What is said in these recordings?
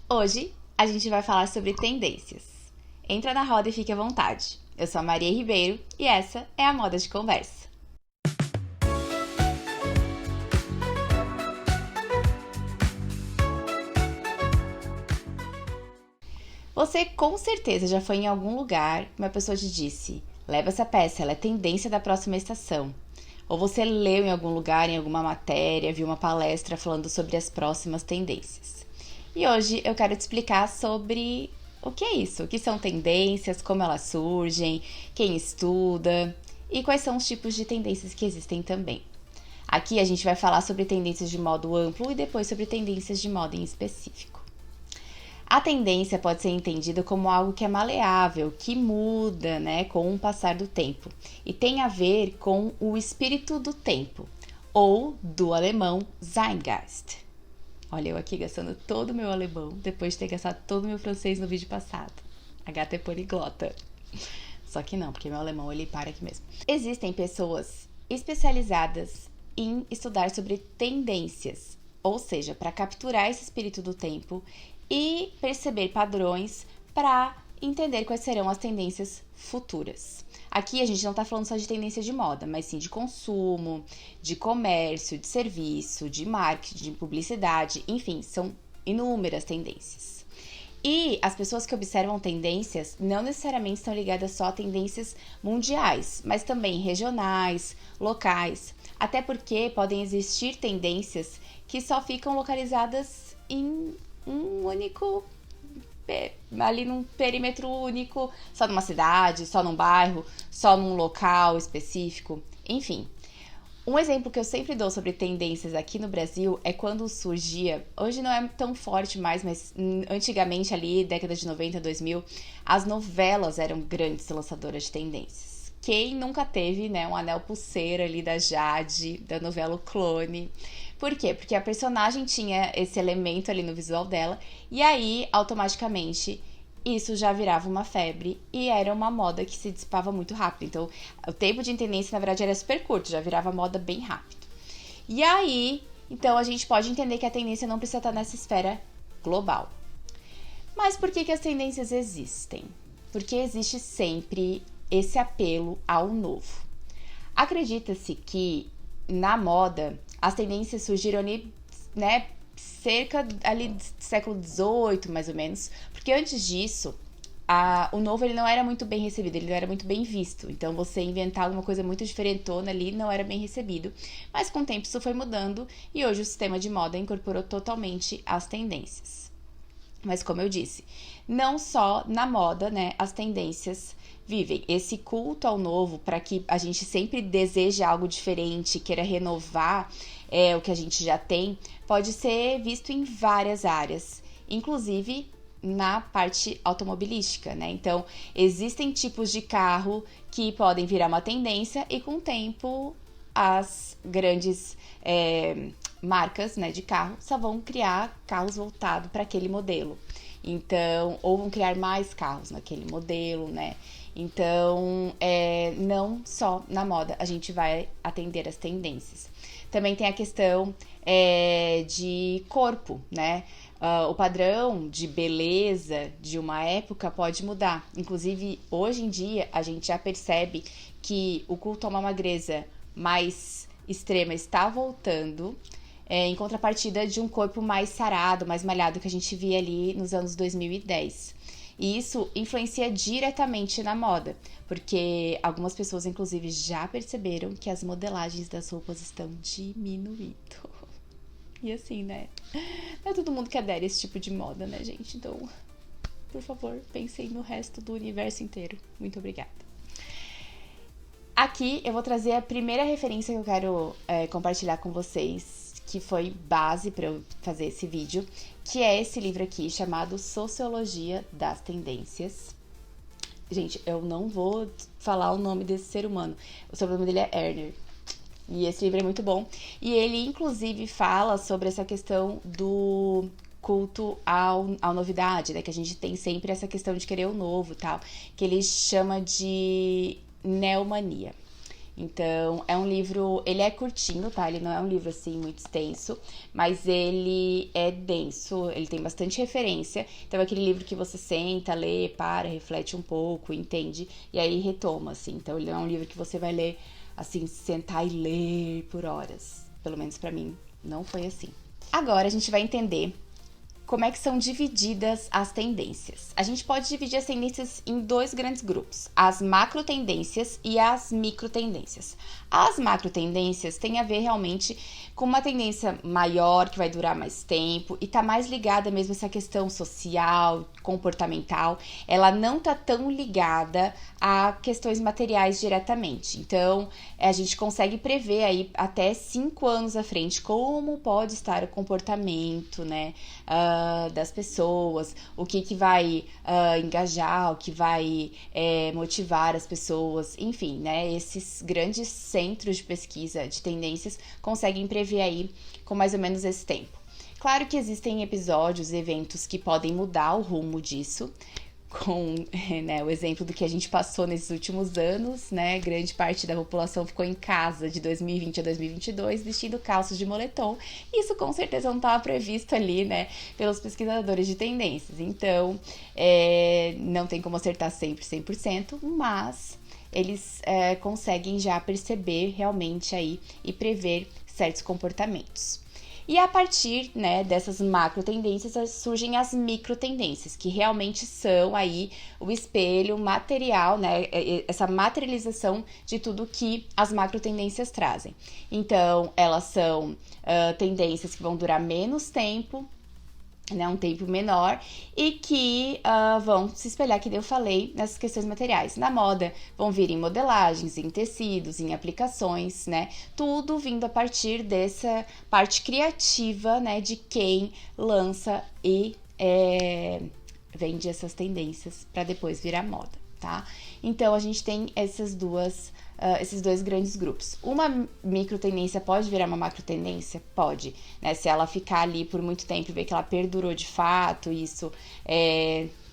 Hoje a gente vai falar sobre tendências. Entra na roda e fique à vontade. Eu sou a Maria Ribeiro e essa é a Moda de Conversa. Você com certeza já foi em algum lugar que uma pessoa te disse: leva essa peça, ela é tendência da próxima estação. Ou você leu em algum lugar, em alguma matéria, viu uma palestra falando sobre as próximas tendências. E hoje eu quero te explicar sobre o que é isso, o que são tendências, como elas surgem, quem estuda e quais são os tipos de tendências que existem também. Aqui a gente vai falar sobre tendências de modo amplo e depois sobre tendências de modo em específico. A tendência pode ser entendida como algo que é maleável, que muda, com o passar do tempo e tem a ver com o espírito do tempo, ou do alemão Zeitgeist. Olha, eu aqui gastando todo o meu alemão depois de ter gastado todo o meu francês no vídeo passado. A gata é poliglota. Só que não, porque meu alemão ele para aqui mesmo. Existem pessoas especializadas em estudar sobre tendências, ou seja, para capturar esse espírito do tempo e perceber padrões para entender quais serão as tendências futuras. Aqui a gente não está falando só de tendência de moda, mas sim de consumo, de comércio, de serviço, de marketing, de publicidade, enfim, são inúmeras tendências. E as pessoas que observam tendências não necessariamente estão ligadas só a tendências mundiais, mas também regionais, locais, até porque podem existir tendências que só ficam localizadas em um único, ali num perímetro único, só numa cidade, só num bairro, só num local específico, enfim. Um exemplo que eu sempre dou sobre tendências aqui no Brasil é quando surgia, hoje não é tão forte mais, mas antigamente ali, década de 90, 2000, as novelas eram grandes lançadoras de tendências. Quem nunca teve, um anel pulseira ali da Jade, da novela O Clone? Por quê? Porque a personagem tinha esse elemento ali no visual dela e aí, automaticamente, isso já virava uma febre e era uma moda que se dissipava muito rápido. Então, o tempo de tendência, na verdade, era super curto, já virava moda bem rápido. E aí, então, a gente pode entender que a tendência não precisa estar nessa esfera global. Mas por que as tendências existem? Porque existe sempre esse apelo ao novo. Acredita-se que, na moda, as tendências surgiram ali, cerca ali do século XVIII, mais ou menos, porque antes disso, o novo ele não era muito bem recebido, ele não era muito bem visto, então você inventar alguma coisa muito diferentona ali não era bem recebido, mas com o tempo isso foi mudando e hoje o sistema de moda incorporou totalmente as tendências. Mas como eu disse, não só na moda, as tendências vivem esse culto ao novo para que a gente sempre deseje algo diferente, queira renovar o que a gente já tem, pode ser visto em várias áreas, inclusive na parte automobilística, Então, existem tipos de carro que podem virar uma tendência e com o tempo as grandes marcas de carro só vão criar carros voltados para aquele modelo. Então, ou vão criar mais carros naquele modelo, Então, não só na moda a gente vai atender as tendências. Também tem a questão de corpo, o padrão de beleza de uma época pode mudar. Inclusive, hoje em dia, a gente já percebe que o culto a uma magreza mais extrema está voltando, em contrapartida de um corpo mais sarado, mais malhado que a gente via ali nos anos 2010. E isso influencia diretamente na moda, porque algumas pessoas, inclusive, já perceberam que as modelagens das roupas estão diminuindo. E assim, não é todo mundo que adere a esse tipo de moda, gente? Então, por favor, pensem no resto do universo inteiro. Muito obrigada. Aqui eu vou trazer a primeira referência que eu quero compartilhar com vocês, que foi base para eu fazer esse vídeo, que é esse livro aqui, chamado Sociologia das Tendências. Gente, eu não vou falar o nome desse ser humano. O sobrenome dele é Erner. E esse livro é muito bom. E ele, inclusive, fala sobre essa questão do culto à novidade, que a gente tem sempre essa questão de querer o novo e tal, que ele chama de neomania. Então, é um livro, ele é curtinho, tá? Ele não é um livro, assim, muito extenso, mas ele é denso, ele tem bastante referência. Então, é aquele livro que você senta, lê, para, reflete um pouco, entende, e aí retoma, assim. Então, ele não é um livro que você vai ler, assim, sentar e ler por horas. Pelo menos pra mim, não foi assim. Agora, a gente vai entender como é que são divididas as tendências. A gente pode dividir as tendências em dois grandes grupos, as macro tendências e as micro tendências. As macro tendências têm a ver realmente com uma tendência maior, que vai durar mais tempo, e tá mais ligada mesmo a essa questão social, comportamental. Ela não tá tão ligada a questões materiais diretamente. Então, a gente consegue prever aí até 5 anos à frente como pode estar o comportamento, né, das pessoas, o que vai engajar, o que vai motivar as pessoas, enfim, né, esses grandes centros de pesquisa de tendências conseguem prever aí com mais ou menos esse tempo. Claro que existem episódios, eventos que podem mudar o rumo disso, com né, o exemplo do que a gente passou nesses últimos anos, né? Grande parte da população ficou em casa de 2020 a 2022 vestindo calças de moletom. Isso com certeza não estava previsto ali, né? Pelos pesquisadores de tendências. Então, não tem como acertar sempre 100%, mas eles conseguem já perceber realmente aí e prever certos comportamentos. E a partir, né, dessas macro tendências surgem as micro tendências, que realmente são aí o espelho material, né, essa materialização de tudo que as macro tendências trazem. Então, elas são tendências que vão durar menos tempo, né, um tempo menor, e que vão se espelhar, que eu falei, nessas questões materiais. Na moda, vão vir em modelagens, em tecidos, em aplicações, né? Tudo vindo a partir dessa parte criativa, né, de quem lança e vende essas tendências para depois virar moda, tá? Então, a gente tem esses dois grandes grupos. Uma micro tendência pode virar uma macro tendência? Pode, né? Se ela ficar ali por muito tempo e ver que ela perdurou de fato, isso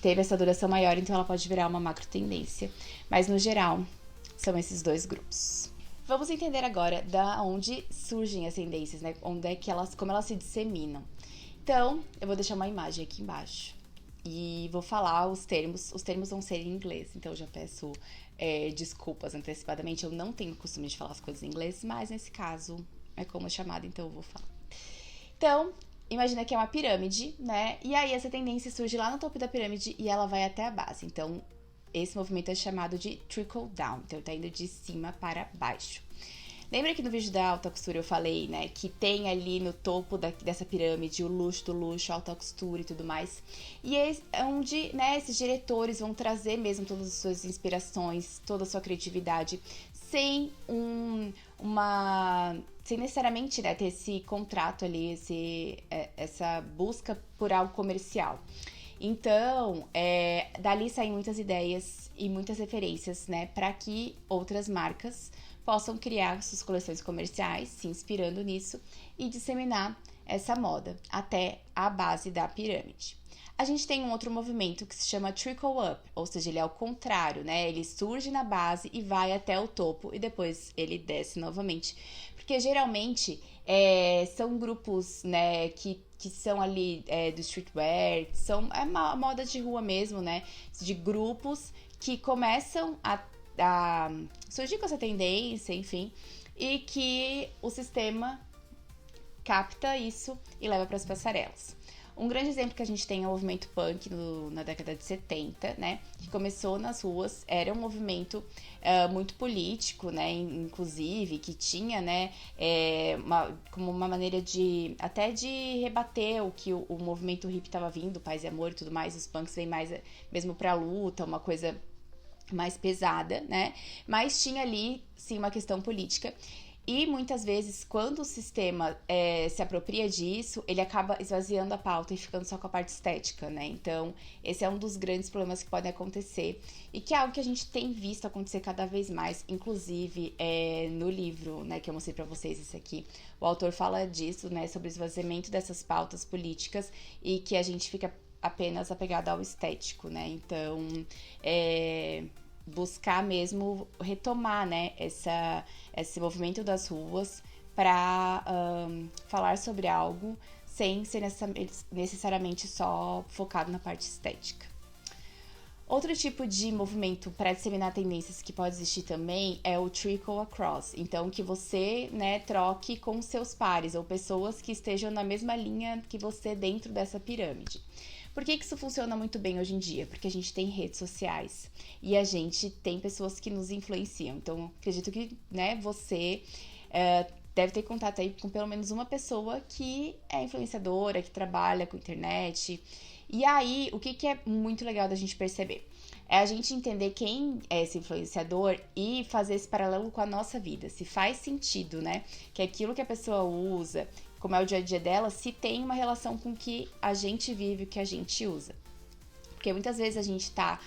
teve essa duração maior, então ela pode virar uma macro tendência. Mas no geral, são esses dois grupos. Vamos entender agora da onde surgem as tendências, né? Onde é que como elas se disseminam. Então, eu vou deixar uma imagem aqui embaixo e vou falar os termos vão ser em inglês, então eu já peço desculpas antecipadamente, eu não tenho costume de falar as coisas em inglês, mas nesse caso é como é chamado, então eu vou falar. Então, imagina que é uma pirâmide, né? E aí essa tendência surge lá no topo da pirâmide e ela vai até a base. Então, esse movimento é chamado de trickle down, então tá indo de cima para baixo. Lembra que no vídeo da alta costura eu falei, né, que tem ali no topo dessa pirâmide o luxo do luxo, a alta costura e tudo mais. E é onde, né, esses diretores vão trazer mesmo todas as suas inspirações, toda a sua criatividade, sem sem necessariamente, né, ter esse contrato ali, essa busca por algo comercial. Então, dali saem muitas ideias e muitas referências, né, para que outras marcas possam criar suas coleções comerciais, se inspirando nisso e disseminar essa moda até a base da pirâmide. A gente tem um outro movimento que se chama trickle up, ou seja, ele é ao contrário, né? Ele surge na base e vai até o topo e depois ele desce novamente. Porque geralmente são grupos, né, que são ali do streetwear, é uma moda de rua mesmo, né? De grupos que começam a surgir com essa tendência, enfim, e que o sistema capta isso e leva para as passarelas. Um grande exemplo que a gente tem é o movimento punk na década de 70, né, que começou nas ruas, era um movimento muito político, né, inclusive, que tinha, né, como uma maneira até de rebater o que o movimento hippie estava vindo, paz e amor e tudo mais, os punks vêm mais mesmo pra luta, uma coisa mais pesada, né? Mas tinha ali, sim, uma questão política. E muitas vezes, quando o sistema se apropria disso, ele acaba esvaziando a pauta e ficando só com a parte estética, né? Então, esse é um dos grandes problemas que podem acontecer e que é algo que a gente tem visto acontecer cada vez mais, inclusive no livro, né, que eu mostrei pra vocês, esse aqui. O autor fala disso, né, sobre o esvaziamento dessas pautas políticas e que a gente fica apenas apegado ao estético, né? Então, buscar mesmo retomar, né, esse movimento das ruas para falar sobre algo sem ser necessariamente só focado na parte estética. Outro tipo de movimento para disseminar tendências que pode existir também é o trickle across. Então, que você, né, troque com seus pares ou pessoas que estejam na mesma linha que você dentro dessa pirâmide. Por que isso funciona muito bem hoje em dia? Porque a gente tem redes sociais e a gente tem pessoas que nos influenciam. Então, acredito que, né, você deve ter contato aí com pelo menos uma pessoa que é influenciadora, que trabalha com internet. E aí, o que é muito legal da gente perceber? É a gente entender quem é esse influenciador e fazer esse paralelo com a nossa vida. Se faz sentido, né? Que aquilo que a pessoa usa, como é o dia a dia dela, se tem uma relação com o que a gente vive, o que a gente usa. Porque muitas vezes a gente tá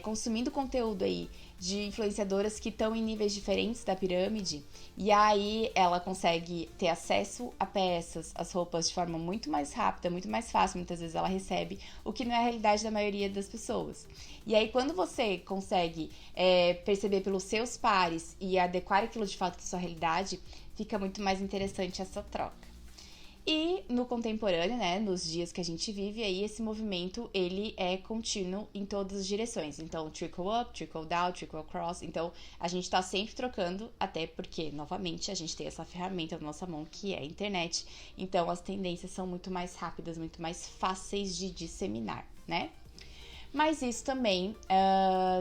consumindo conteúdo aí de influenciadoras que estão em níveis diferentes da pirâmide, e aí ela consegue ter acesso a peças, as roupas de forma muito mais rápida, muito mais fácil, muitas vezes ela recebe, o que não é a realidade da maioria das pessoas. E aí quando você consegue perceber pelos seus pares e adequar aquilo de fato à sua realidade, fica muito mais interessante essa troca. E no contemporâneo, né, nos dias que a gente vive, aí esse movimento, ele é contínuo em todas as direções. Então, trickle up, trickle down, trickle across. Então, a gente tá sempre trocando, até porque, novamente, a gente tem essa ferramenta na nossa mão, que é a internet. Então, as tendências são muito mais rápidas, muito mais fáceis de disseminar, né? Mas isso também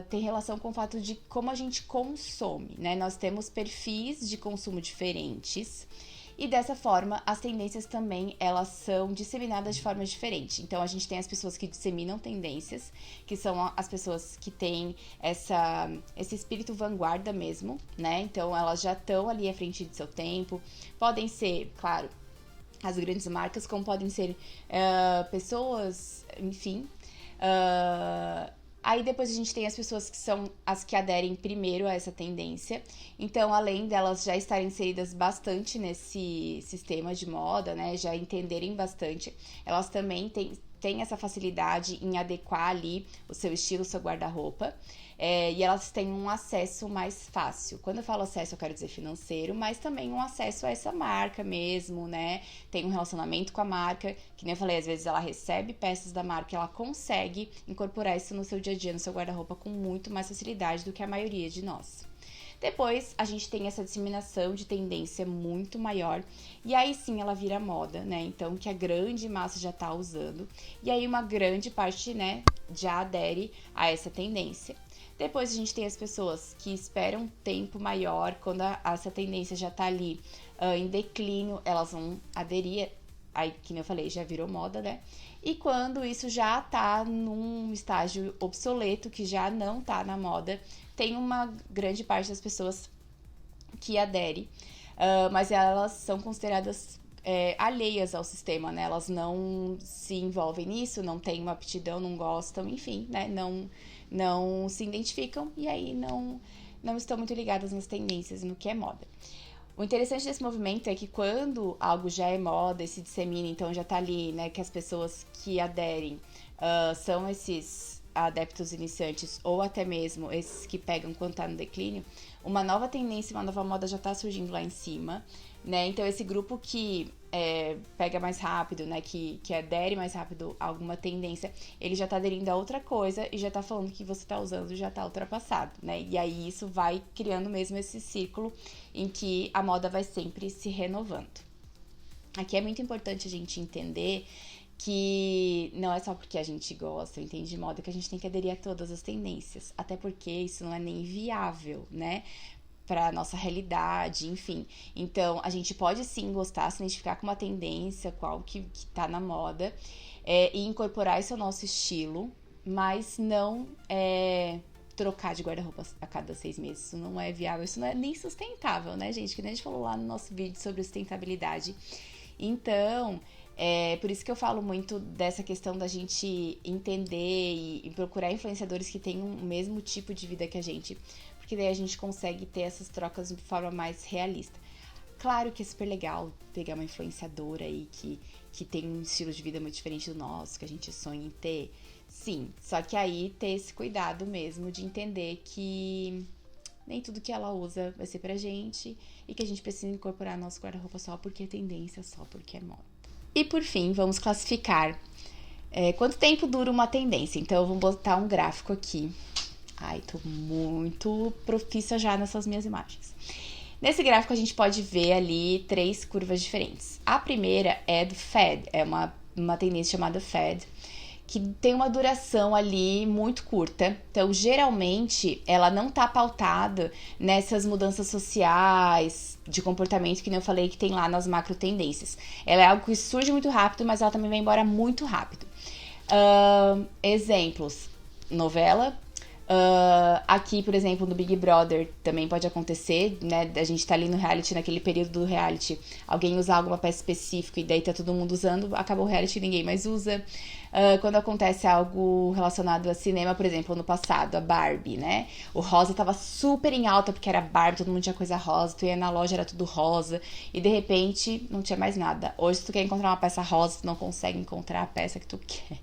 tem relação com o fato de como a gente consome, né? Nós temos perfis de consumo diferentes. E dessa forma, as tendências também, elas são disseminadas de forma diferente. Então, a gente tem as pessoas que disseminam tendências, que são as pessoas que têm esse espírito vanguarda mesmo, né? Então, elas já estão ali à frente de seu tempo. Podem ser, claro, as grandes marcas, como podem ser pessoas, enfim. Aí depois a gente tem as pessoas que são as que aderem primeiro a essa tendência. Então, além delas já estarem inseridas bastante nesse sistema de moda, né, já entenderem bastante, elas também têm essa facilidade em adequar ali o seu estilo, o seu guarda-roupa. E elas têm um acesso mais fácil. Quando eu falo acesso, eu quero dizer financeiro, mas também um acesso a essa marca mesmo, né? Tem um relacionamento com a marca, que nem eu falei, às vezes ela recebe peças da marca e ela consegue incorporar isso no seu dia a dia, no seu guarda-roupa, com muito mais facilidade do que a maioria de nós. Depois, a gente tem essa disseminação de tendência muito maior, e aí sim ela vira moda, né? Então, que a grande massa já tá usando, e aí uma grande parte, né, já adere a essa tendência. Depois a gente tem as pessoas que esperam um tempo maior, quando essa tendência já tá ali em declínio, elas vão aderir, aí, que eu falei, já virou moda, né? E quando isso já tá num estágio obsoleto, que já não tá na moda, tem uma grande parte das pessoas que adere, mas elas são consideradas alheias ao sistema, né? Elas não se envolvem nisso, não têm uma aptidão, não gostam, enfim, né? Não se identificam e aí não estão muito ligadas nas tendências, no que é moda. O interessante desse movimento é que quando algo já é moda e se dissemina, então já tá ali, né, que as pessoas que aderem são esses adeptos iniciantes ou até mesmo esses que pegam quando tá no declínio, uma nova tendência, uma nova moda já tá surgindo lá em cima, né? Então esse grupo que pega mais rápido, né, que adere mais rápido a alguma tendência, ele já tá aderindo a outra coisa e já tá falando que você tá usando já tá ultrapassado, né? E aí isso vai criando mesmo esse círculo em que a moda vai sempre se renovando. Aqui é muito importante a gente entender que não é só porque a gente gosta ou entende de moda que a gente tem que aderir a todas as tendências, até porque isso não é nem viável, né, para nossa realidade, enfim. Então, a gente pode sim gostar, se identificar com uma tendência, com algo que tá na moda, e incorporar isso ao nosso estilo, mas não trocar de guarda-roupa a cada 6 meses. Isso não é viável, isso não é nem sustentável, né, gente? Que nem a gente falou lá no nosso vídeo sobre sustentabilidade. Então, por isso que eu falo muito dessa questão da gente entender e procurar influenciadores que tenham o mesmo tipo de vida que a gente, porque daí a gente consegue ter essas trocas de forma mais realista. Claro que é super legal pegar uma influenciadora aí que tem um estilo de vida muito diferente do nosso, que a gente sonha em ter. Sim, só que aí ter esse cuidado mesmo de entender que nem tudo que ela usa vai ser pra gente e que a gente precisa incorporar nosso guarda-roupa só porque é tendência, só porque é moda. E por fim, vamos classificar quanto tempo dura uma tendência. Então eu vou botar um gráfico aqui. Ai, tô muito profissa já nessas minhas imagens. Nesse gráfico a gente pode ver ali 3 curvas diferentes. A primeira é do Fed, é uma tendência chamada Fed, que tem uma duração ali muito curta. Então, geralmente, ela não tá pautada nessas mudanças sociais, de comportamento, que nem eu falei que tem lá nas macro tendências. Ela é algo que surge muito rápido, mas ela também vai embora muito rápido. Exemplos, novela. Aqui, por exemplo, no Big Brother também pode acontecer, né? A gente tá ali no reality, naquele período do reality, alguém usar alguma peça específica e daí tá todo mundo usando, acabou o reality e ninguém mais usa. Quando acontece algo relacionado a cinema, por exemplo, no passado, a Barbie, né? O rosa tava super em alta porque era Barbie, todo mundo tinha coisa rosa, tu ia na loja, era tudo rosa, e de repente não tinha mais nada. Hoje, se tu quer encontrar uma peça rosa, tu não consegue encontrar a peça que tu quer.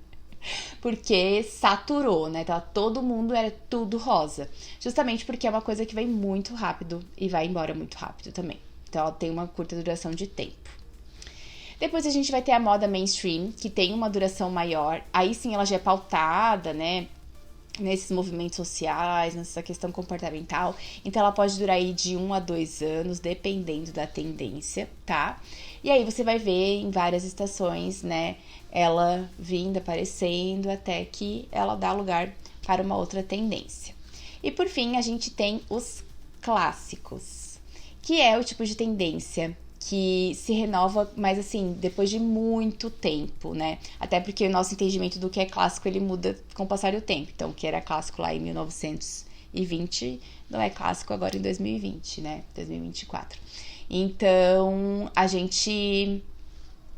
Porque saturou, né? Tá, todo mundo era tudo rosa. Justamente porque é uma coisa que vem muito rápido e vai embora muito rápido também. Então ela tem uma curta duração de tempo. Depois a gente vai ter a moda mainstream, que tem uma duração maior. Aí sim ela já é pautada, né? Nesses movimentos sociais, nessa questão comportamental. Então ela pode durar aí de 1 a 2 anos, dependendo da tendência, tá? E aí você vai ver em várias estações, né? Ela vindo, aparecendo, até que ela dá lugar para uma outra tendência. E por fim, a gente tem os clássicos, que é o tipo de tendência que se renova, mas assim, depois de muito tempo, né? Até porque o nosso entendimento do que é clássico, ele muda com o passar do tempo. Então, o que era clássico lá em 1920 não é clássico agora em 2020, né? 2024. Então, a gente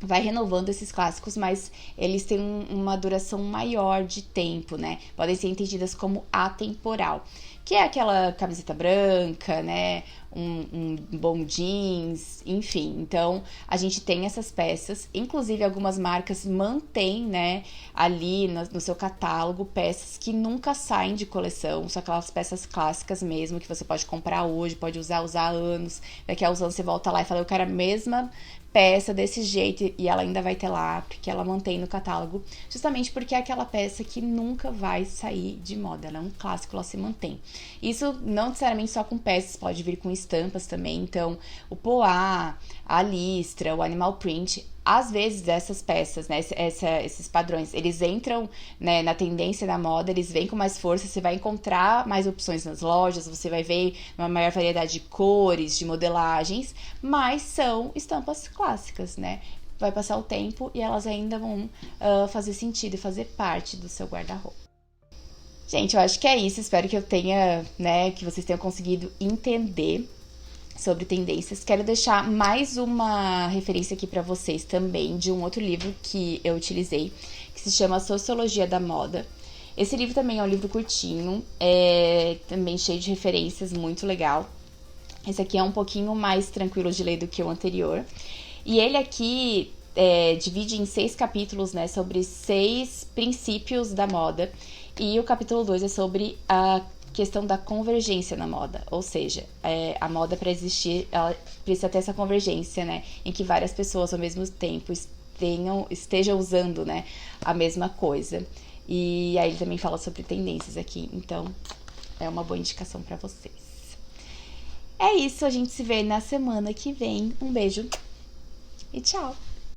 vai renovando esses clássicos, mas eles têm uma duração maior de tempo, né? Podem ser entendidas como atemporal, que é aquela camiseta branca, né? Um bom jeans, enfim. Então, a gente tem essas peças, inclusive algumas marcas mantêm, né, ali no seu catálogo, peças que nunca saem de coleção, são aquelas peças clássicas mesmo, que você pode comprar hoje, pode usar anos, daqui a uns anos você volta lá e fala, eu quero a mesma peça desse jeito, e ela ainda vai ter lá, porque ela mantém no catálogo, justamente porque é aquela peça que nunca vai sair de moda, ela é um clássico, ela se mantém. Isso não necessariamente só com peças, pode vir com estampas também, então o poá, a listra, o animal print, às vezes essas peças, né, esses padrões, eles entram, né, na tendência da moda, eles vêm com mais força, você vai encontrar mais opções nas lojas, você vai ver uma maior variedade de cores, de modelagens, mas são estampas clássicas, né? Vai passar o tempo e elas ainda vão fazer sentido e fazer parte do seu guarda-roupa. Gente, eu acho que é isso, espero que eu tenha, né, que vocês tenham conseguido entender sobre tendências. Quero deixar mais uma referência aqui para vocês também de um outro livro que eu utilizei, que se chama Sociologia da Moda. Esse livro também é um livro curtinho, também cheio de referências, muito legal. Esse aqui é um pouquinho mais tranquilo de ler do que o anterior. E ele aqui divide em 6 capítulos, né, sobre 6 princípios da moda. E o capítulo 2 é sobre a questão da convergência na moda, ou seja, a moda para existir, ela precisa ter essa convergência, né, em que várias pessoas ao mesmo tempo estejam usando, né, a mesma coisa. E aí ele também fala sobre tendências aqui, então é uma boa indicação para vocês. É isso, a gente se vê na semana que vem. Um beijo e tchau!